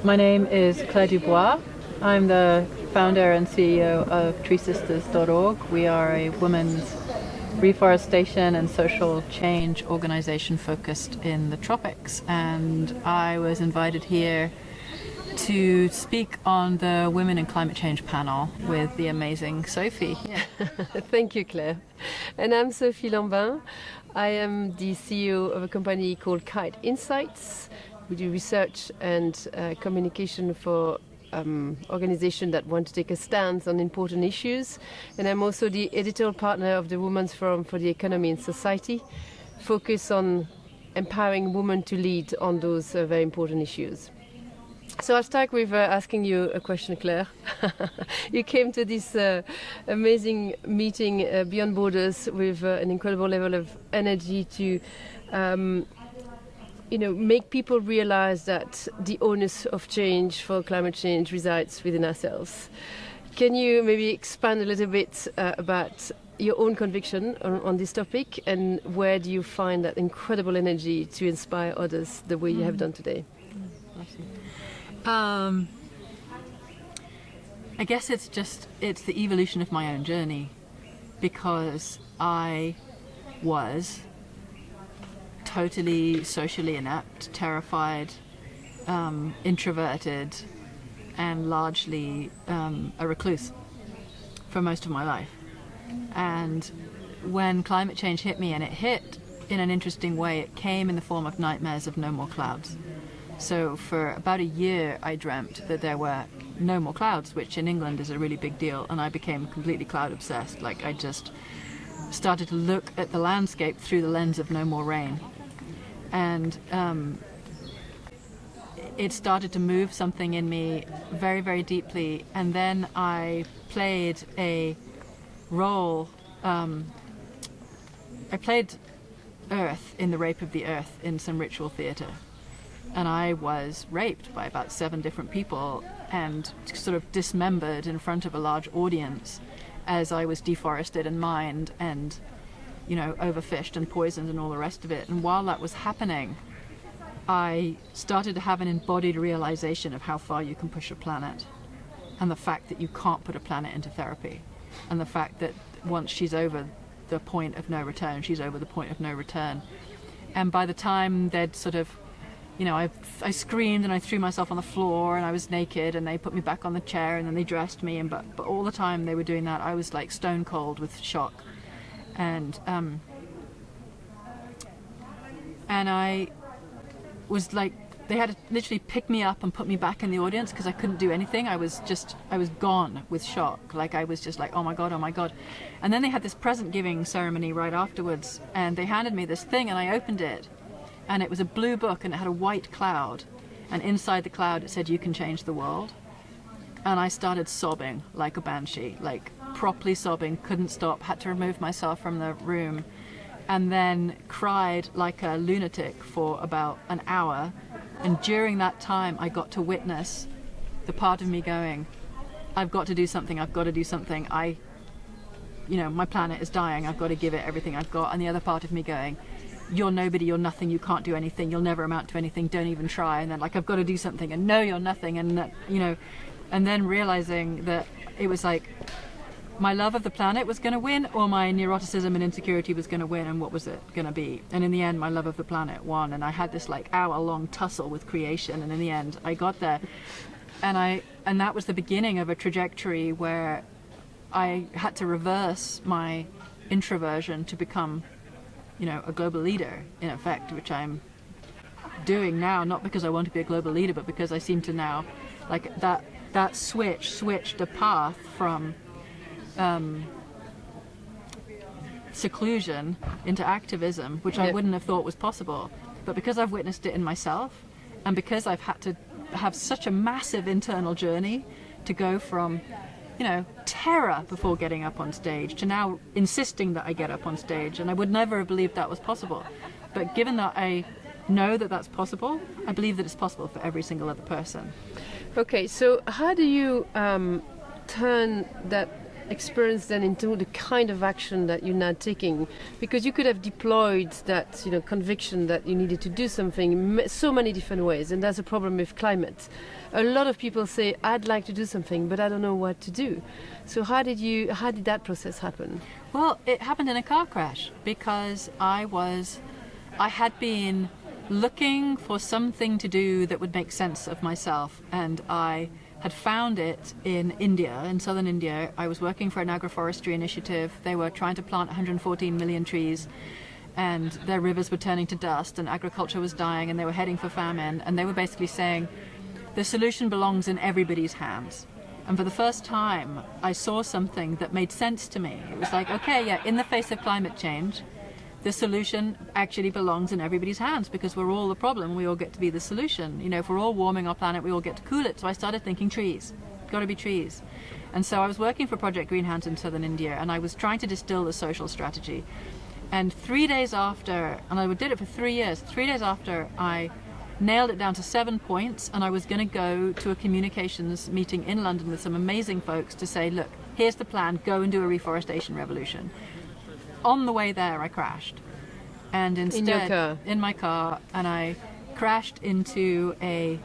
My name is Clare du Bois. I'm the founder and CEO of treesisters.org. We are a women's reforestation and social change organization focused in the tropics, and I was invited here to speak on the Women in Climate Change panel with the amazing Sophie. Thank you, Claire. And I'm Sophie Lambin. I am the CEO of a company called Kite Insights. We do research and communication for organizations that want to take a stance on important issues. And I'm also the editorial partner of the Women's Forum for the Economy and Society, focus on empowering women to lead on those very important issues. So I'll start with asking you a question, Claire. You came to this amazing meeting Beyond Borders with an incredible level of energy to make people realize that the onus of change for climate change resides within ourselves. Can you maybe expand a little bit about your own conviction on this topic, and where do you find that incredible energy to inspire others the way you have done today? I guess it's the evolution of my own journey, because I was totally socially inept, terrified, introverted, and largely a recluse for most of my life. And when climate change hit me, and it hit in an interesting way, it came in the form of nightmares of no more clouds. So for about a year I dreamt that there were no more clouds, which in England is a really big deal, and I became completely cloud obsessed. Like, I just started to look at the landscape through the lens of no more rain. And it started to move something in me very, very deeply. And then I played a role, I played Earth in The Rape of the Earth in some ritual theatre. And I was raped by about 7 different people and sort of dismembered in front of a large audience as I was deforested and mined and, overfished and poisoned and all the rest of it. And while that was happening, I started to have an embodied realization of how far you can push a planet, and the fact that you can't put a planet into therapy, and the fact that once she's over the point of no return, she's over the point of no return. And by the time they'd sort of I screamed and I threw myself on the floor and I was naked, and they put me back on the chair and then they dressed me, but all the time they were doing that, I was like stone cold with shock. And I was like, they had to literally pick me up and put me back in the audience because I couldn't do anything. I was gone with shock. Like, I was just like, oh my God. And then they had this present giving ceremony right afterwards, and they handed me this thing and I opened it. And it was a blue book, and it had a white cloud, and inside the cloud it said, "You can change the world." And I started sobbing like a banshee, like properly sobbing, couldn't stop, had to remove myself from the room, and then cried like a lunatic for about an hour. And during that time I got to witness the part of me going, I've got to do something, my planet is dying, I've got to give it everything I've got. And the other part of me going, you're nobody, you're nothing, you can't do anything, you'll never amount to anything, don't even try. And then I've got to do something, and no, you're nothing. And and then realizing that it was like my love of the planet was going to win, or my neuroticism and insecurity was going to win, and what was it going to be? And in the end, my love of the planet won, and I had this like hour-long tussle with creation, and in the end I got there. And that was the beginning of a trajectory where I had to reverse my introversion to become a global leader, in effect, which I'm doing now, not because I want to be a global leader, but because I seem to now, like, that switched a path from seclusion into activism, which I wouldn't have thought was possible. But because I've witnessed it in myself, and because I've had to have such a massive internal journey to go from terror before getting up on stage to now insisting that I get up on stage. And I would never have believed that was possible. But given that I know that that's possible, I believe that it's possible for every single other person. Okay, so how do you turn that experience then into the kind of action that you're now taking? Because you could have deployed that, conviction that you needed to do something so many different ways, and that's a problem with climate. A lot of people say, I'd like to do something, but I don't know what to do. So how did that process happen? Well, it happened in a car crash because I had been looking for something to do that would make sense of myself, and I had found it in India, in southern India. I was working for an agroforestry initiative. They were trying to plant 114 million trees, and their rivers were turning to dust, and agriculture was dying, and they were heading for famine, and they were basically saying, the solution belongs in everybody's hands. And for the first time, I saw something that made sense to me. It was like, okay, yeah, in the face of climate change, the solution actually belongs in everybody's hands because we're all the problem. We all get to be the solution. If we're all warming our planet, we all get to cool it. So I started thinking trees. Got to be trees. And so I was working for Project Green Hands in southern India, and I was trying to distill the social strategy. And 3 days after, and I did it for 3 years, 3 days after I nailed it down to 7 points, and I was going to go to a communications meeting in London with some amazing folks to say, look, here's the plan, go and do a reforestation revolution. On the way there, I crashed. And instead, in your car? In my car, and I crashed into a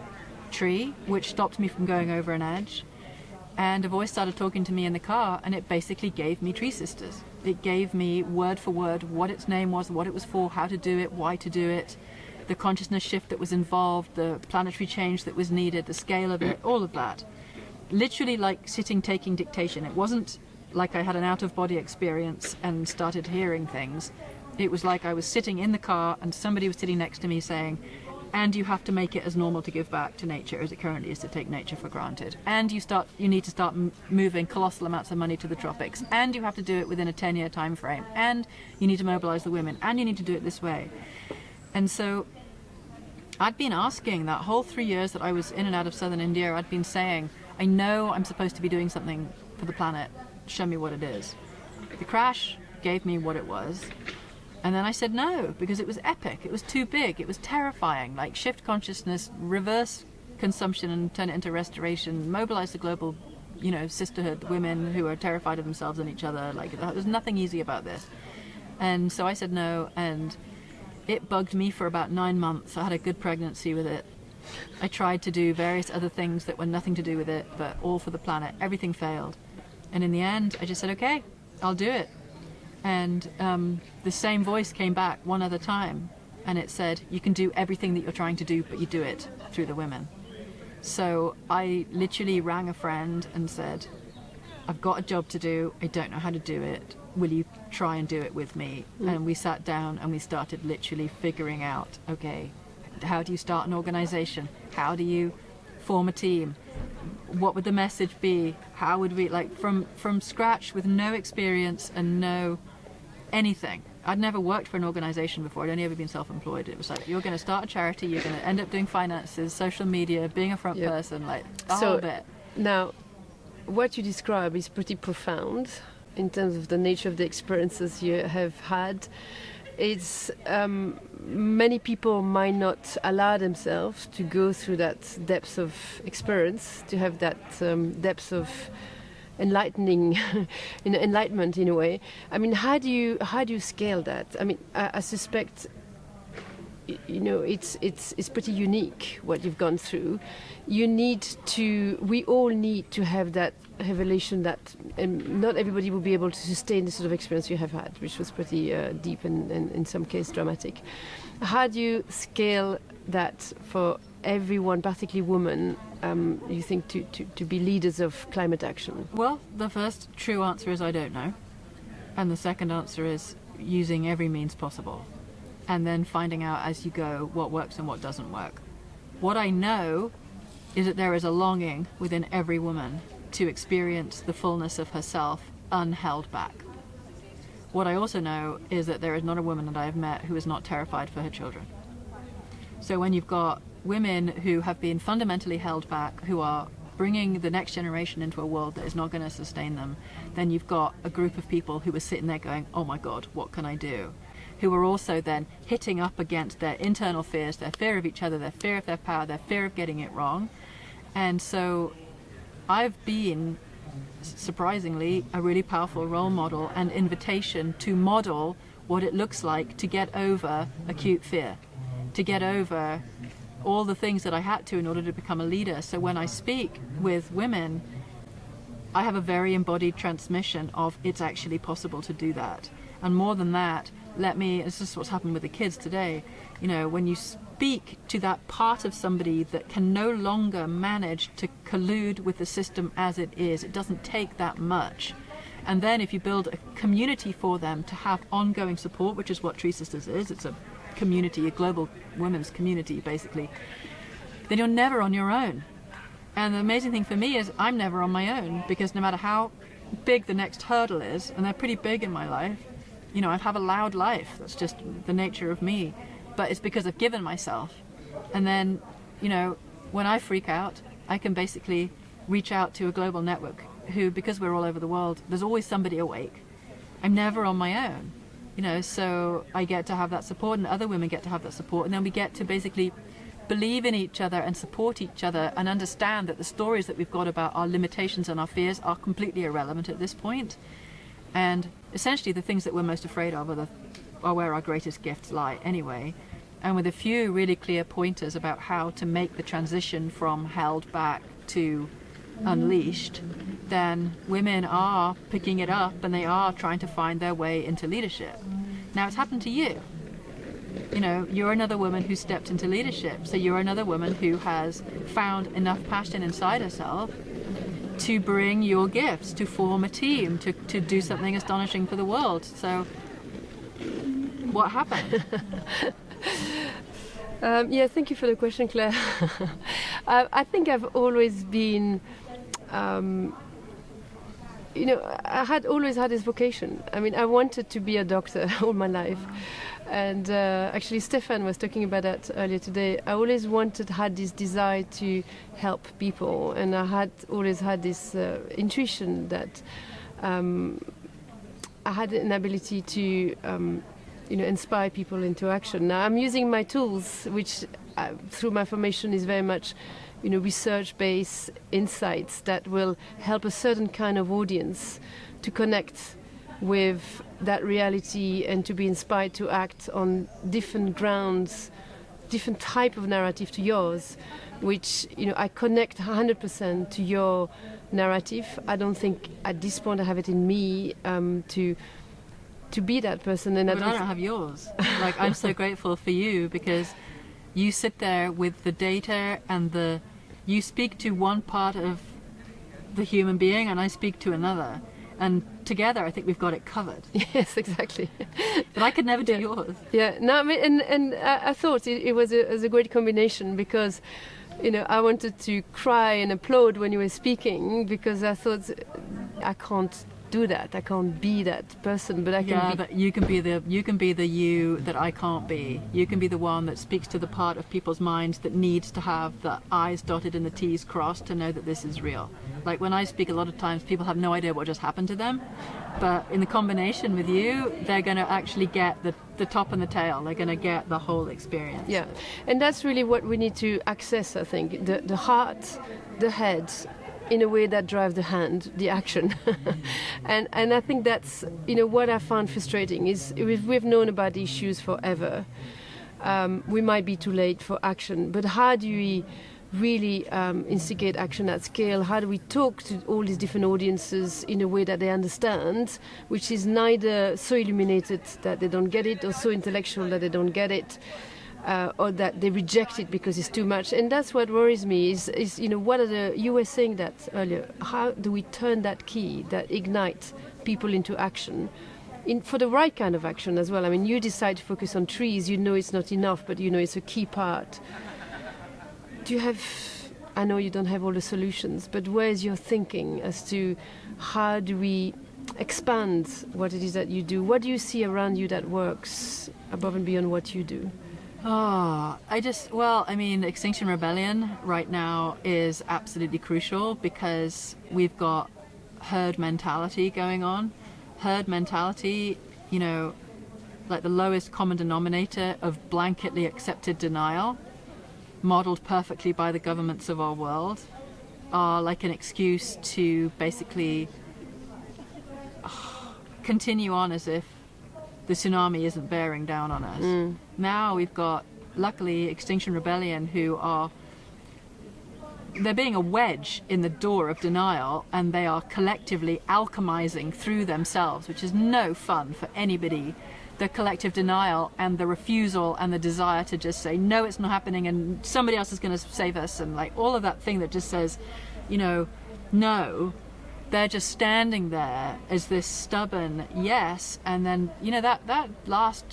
tree, which stopped me from going over an edge. And a voice started talking to me in the car, and it basically gave me Tree Sisters. It gave me word for word what its name was, what it was for, how to do it, why to do it, the consciousness shift that was involved, the planetary change that was needed, the scale of it, all of that. Literally like sitting taking dictation. It wasn't like I had an out-of-body experience and started hearing things. It was like I was sitting in the car and somebody was sitting next to me saying, and you have to make it as normal to give back to nature as it currently is to take nature for granted. And you need to start moving colossal amounts of money to the tropics. And you have to do it within a 10-year time frame. And you need to mobilize the women. And you need to do it this way. And so I'd been asking that whole 3 years that I was in and out of southern India, I'd been saying, I know I'm supposed to be doing something for the planet. Show me what it is. The crash gave me what it was, and then I said no because it was epic. It was too big. It was terrifying. Like shift consciousness, reverse consumption and turn it into restoration, mobilize the global, sisterhood, women who are terrified of themselves and each other. Like there's nothing easy about this. And so I said no, and it bugged me for about 9 months. I had a good pregnancy with it. I tried to do various other things that were nothing to do with it, but all for the planet. Everything failed. And in the end, I just said, okay, I'll do it. And the same voice came back one other time, and it said, you can do everything that you're trying to do, but you do it through the women. So I literally rang a friend and said, I've got a job to do. I don't know how to do it. Will you try and do it with me? And we sat down and we started literally figuring out, okay, how do you start an organization? How do you form a team? What would the message be? How would we, from scratch with no experience and no anything. I'd never worked for an organization before. I'd only ever been self-employed. It was like, you're going to start a charity, you're going to end up doing finances, social media, being a front person, the whole bit. Now, what you describe is pretty profound in terms of the nature of the experiences you have had. It's many people might not allow themselves to go through that depth of experience, to have that depth of enlightment in a way. I mean, how do you scale that? I mean, I suspect it's pretty unique what you've gone through. We all need to have that revelation that not everybody will be able to sustain the sort of experience you have had, which was pretty deep and in some cases dramatic. How do you scale that for everyone, particularly women, you think to be leaders of climate action? Well, the first true answer is I don't know. And the second answer is using every means possible. And then finding out as you go what works and what doesn't work. What I know is that there is a longing within every woman to experience the fullness of herself unheld back. What I also know is that there is not a woman that I have met who is not terrified for her children. So when you've got women who have been fundamentally held back, who are bringing the next generation into a world that is not going to sustain them, then you've got a group of people who are sitting there going, oh my God, what can I do? Who are also then hitting up against their internal fears, their fear of each other, their fear of their power, their fear of getting it wrong. And so I've been surprisingly, a really powerful role model and invitation to model what it looks like to get over acute fear, to get over all the things that I had to in order to become a leader. So when I speak with women, I have a very embodied transmission of it's actually possible to do that. And more than that, this is what's happened with the kids today. You know, when you speak to that part of somebody that can no longer manage to collude with the system as it is, it doesn't take that much. And then if you build a community for them to have ongoing support, which is what Tree Sisters is, it's a community, a global women's community basically, then you're never on your own. And the amazing thing for me is I'm never on my own, because no matter how big the next hurdle is, and they're pretty big in my life, you know, I have a loud life, that's just the nature of me, but it's because I've given myself. And then, you know, when I freak out, I can basically reach out to a global network who, because we're all over the world, there's always somebody awake. I'm never on my own, you know, so I get to have that support, and other women get to have that support, and then we get to basically believe in each other and support each other and understand that the stories that we've got about our limitations and our fears are completely irrelevant at this point. And essentially the things that we're most afraid of are where our greatest gifts lie anyway. And with a few really clear pointers about how to make the transition from held back to unleashed, then women are picking it up and they are trying to find their way into leadership. Now it's happened to you. You know, you're another woman who stepped into leadership. So you're another woman who has found enough passion inside herself to bring your gifts, to form a team, to do something astonishing for the world. So what happened? Yeah, thank you for the question, Claire. I think I've always been, you know, I had always had this vocation. I mean, I wanted to be a doctor all my life. And actually Stefan was talking about that earlier today. I always had this desire to help people, and I had always had this intuition that I had an ability to you know, inspire people into action. Now I'm using my tools, which through my formation is very much, you know, research-based insights that will help a certain kind of audience to connect with that reality and to be inspired to act on different grounds, different type of narrative to yours, which, you know, I connect 100% to your narrative. I don't think at this point I have it in me to be that person. And but I don't have yours. Like, I'm so grateful for you, because you sit there with the data and you speak to one part of the human being and I speak to another. And together, I think we've got it covered. Yes, exactly. But I could never do yours. Yeah, no, I mean, and I thought it was a great combination, because, you know, I wanted to cry and applaud when you were speaking, because I thought I can't do that. I can't be that person, but I can. Yeah, but you can be the you that I can't be. You can be the one that speaks to the part of people's minds that needs to have the I's dotted and the T's crossed to know that this is real. Like when I speak, a lot of times people have no idea what just happened to them, but in the combination with you, they're going to actually get the top and the tail. They're going to get the whole experience. Yeah, and that's really what we need to access, I think, the heart, the head, in a way that drives the hand, the action. and I think that's, you know, what I found frustrating is we've known about the issues forever. We might be too late for action, but how do we really instigate action at scale? How do we talk to all these different audiences in a way that they understand, which is neither so illuminated that they don't get it or so intellectual that they don't get it? Or that they reject it because it's too much. And that's what worries me is you know, you were saying that earlier, how do we turn that key that ignites people into action, for the right kind of action as well? I mean, you decide to focus on trees, you know it's not enough, but you know it's a key part. I know you don't have all the solutions, but where's your thinking as to how do we expand what it is that you do? What do you see around you that works above and beyond what you do? Oh, I mean, Extinction Rebellion right now is absolutely crucial, because we've got herd mentality going on. Herd mentality, you know, like the lowest common denominator of blanketly accepted denial, modeled perfectly by the governments of our world, are like an excuse to basically continue on as if the tsunami isn't bearing down on us. Now we've got, luckily, Extinction Rebellion, who are, they're being a wedge in the door of denial, and they are collectively alchemizing through themselves, which is no fun for anybody. The collective denial and the refusal and the desire to just say, no, it's not happening, and somebody else is going to save us, and like all of that thing that just says, you know, no. They're just standing there as this stubborn yes, and then, you know, that last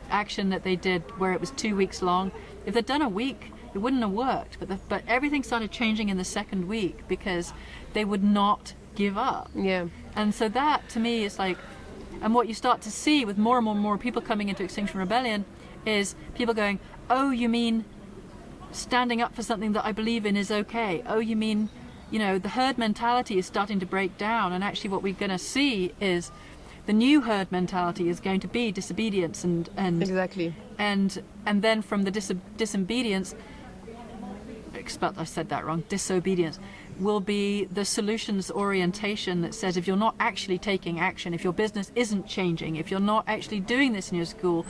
action that they did where it was 2 weeks long, if they'd done a week, it wouldn't have worked. But everything started changing in the second week because they would not give up. Yeah. And so that, to me, is like, and what you start to see with more and more people coming into Extinction Rebellion is people going, oh, you mean standing up for something that I believe in is okay? Oh, you mean, you know, the herd mentality is starting to break down, and actually what we're going to see is the new herd mentality is going to be disobedience and exactly, and then from the disobedience, I said that wrong, disobedience will be the solutions orientation that says, if you're not actually taking action, if your business isn't changing, if you're not actually doing this in your school,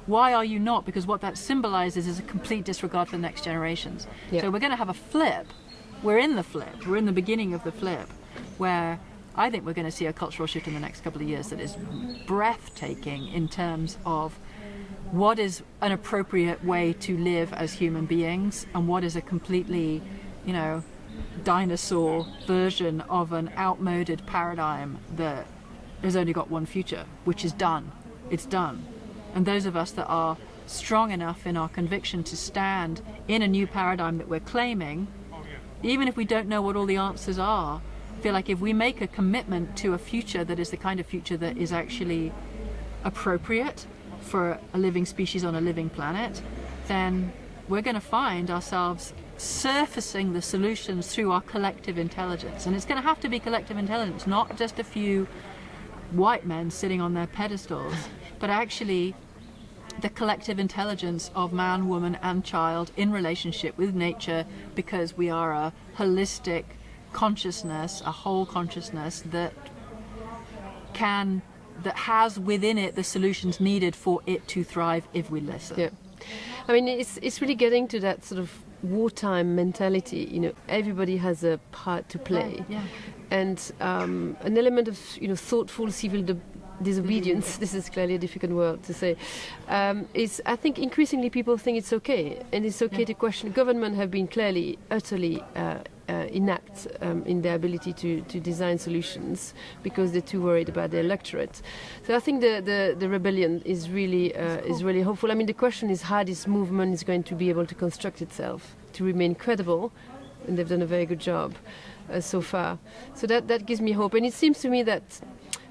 why are you not? Because what that symbolizes is a complete disregard for the next generations. Yeah. So we're going to have a flip. We're in the flip. We're in the beginning of the flip, where I think we're going to see a cultural shift in the next couple of years that is breathtaking in terms of what is an appropriate way to live as human beings and what is a completely, you know, dinosaur version of an outmoded paradigm that has only got one future, which is done. It's done. And those of us that are strong enough in our conviction to stand in a new paradigm that we're claiming, even if we don't know what all the answers are, feel like if we make a commitment to a future that is the kind of future that is actually appropriate for a living species on a living planet, then we're going to find ourselves surfacing the solutions through our collective intelligence. And it's going to have to be collective intelligence, not just a few white men sitting on their pedestals, but actually the collective intelligence of man, woman, and child in relationship with nature, because we are a holistic consciousness, a whole consciousness that has within it the solutions needed for it to thrive if we listen. Yeah. I mean, it's really getting to that sort of wartime mentality. You know, everybody has a part to play, Yeah. and an element of, you know, thoughtful civil disobedience. This is clearly a difficult word to say. Is, I think, increasingly people think it's okay, and it's okay to question. Government have been clearly utterly inept in their ability to design solutions because they're too worried about their electorate. So I think the rebellion is really hopeful. I mean, the question is how this movement is going to be able to construct itself to remain credible, and they've done a very good job so far. So that gives me hope, and it seems to me that,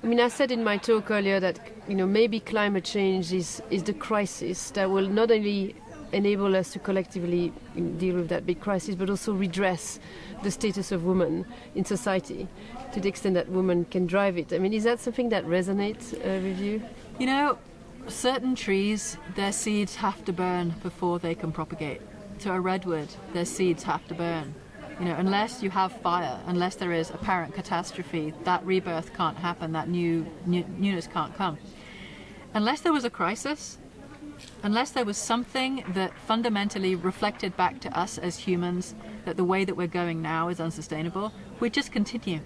I mean, I said in my talk earlier that, you know, maybe climate change is the crisis that will not only enable us to collectively deal with that big crisis, but also redress the status of women in society to the extent that women can drive it. I mean, is that something that resonates with you? You know, certain trees, their seeds have to burn before they can propagate. So a redwood, their seeds have to burn. You know, unless you have fire, unless there is apparent catastrophe, that rebirth can't happen, that newness can't come. Unless there was a crisis, unless there was something that fundamentally reflected back to us as humans that the way that we're going now is unsustainable, we'd just continue.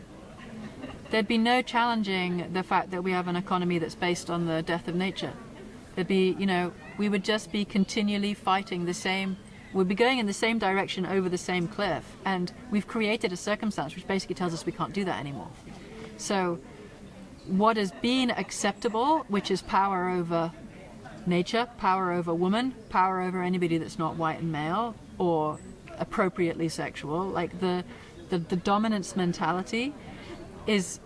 There'd be no challenging the fact that we have an economy that's based on the death of nature. There'd be, you know, we would just be continually fighting the same, we'd be going in the same direction over the same cliff, and we've created a circumstance which basically tells us we can't do that anymore. So what has been acceptable, which is power over nature, power over woman, power over anybody that's not white and male or appropriately sexual, like the dominance mentality is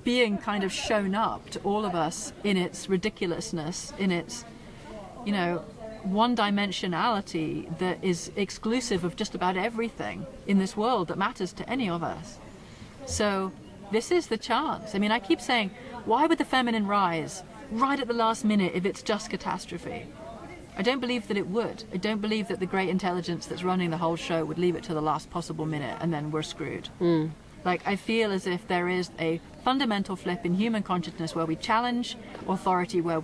being kind of shown up to all of us in its ridiculousness, in its, you know, one-dimensionality that is exclusive of just about everything in this world that matters to any of us. So this is the chance. I mean, I keep saying, why would the feminine rise right at the last minute if it's just catastrophe? I don't believe that it would. I don't believe that the great intelligence that's running the whole show would leave it to the last possible minute and then we're screwed. Like, I feel as if there is a fundamental flip in human consciousness where we challenge authority, where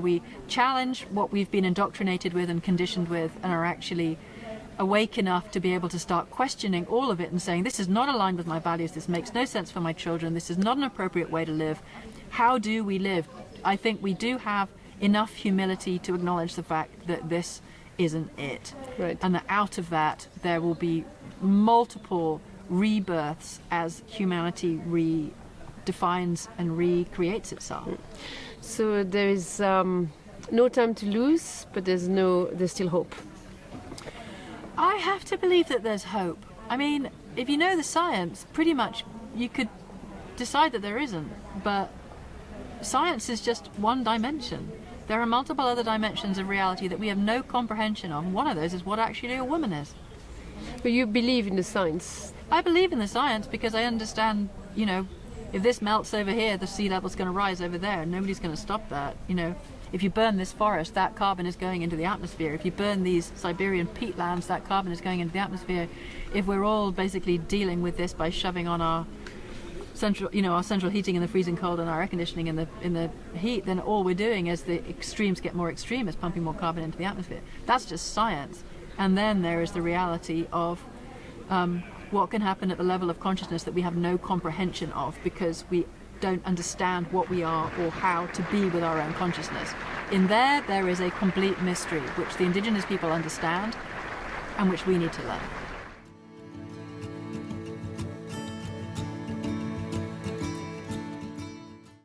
we challenge what we've been indoctrinated with and conditioned with, and are actually awake enough to be able to start questioning all of it and saying, this is not aligned with my values, this makes no sense for my children, this is not an appropriate way to live. How do we live? I think we do have enough humility to acknowledge the fact that this isn't it. Right. And that out of that there will be multiple rebirths as humanity redefines and recreates itself. So there is no time to lose, but there's still hope. I have to believe that there's hope. I mean, if you know the science, pretty much you could decide that there isn't, but science is just one dimension. There are multiple other dimensions of reality that we have no comprehension of. One of those is what actually a woman is. But you believe in the science? I believe in the science because I understand, you know, if this melts over here, the sea level's going to rise over there, and nobody's going to stop that. You know, if you burn this forest, that carbon is going into the atmosphere. If you burn these Siberian peatlands, that carbon is going into the atmosphere. If we're all basically dealing with this by shoving on our central heating in the freezing cold and our air conditioning in the heat, then all we're doing as the extremes get more extreme is pumping more carbon into the atmosphere. That's just science. And then there is the reality of what can happen at the level of consciousness that we have no comprehension of because we don't understand what we are or how to be with our own consciousness. In there is a complete mystery which the indigenous people understand and which we need to learn.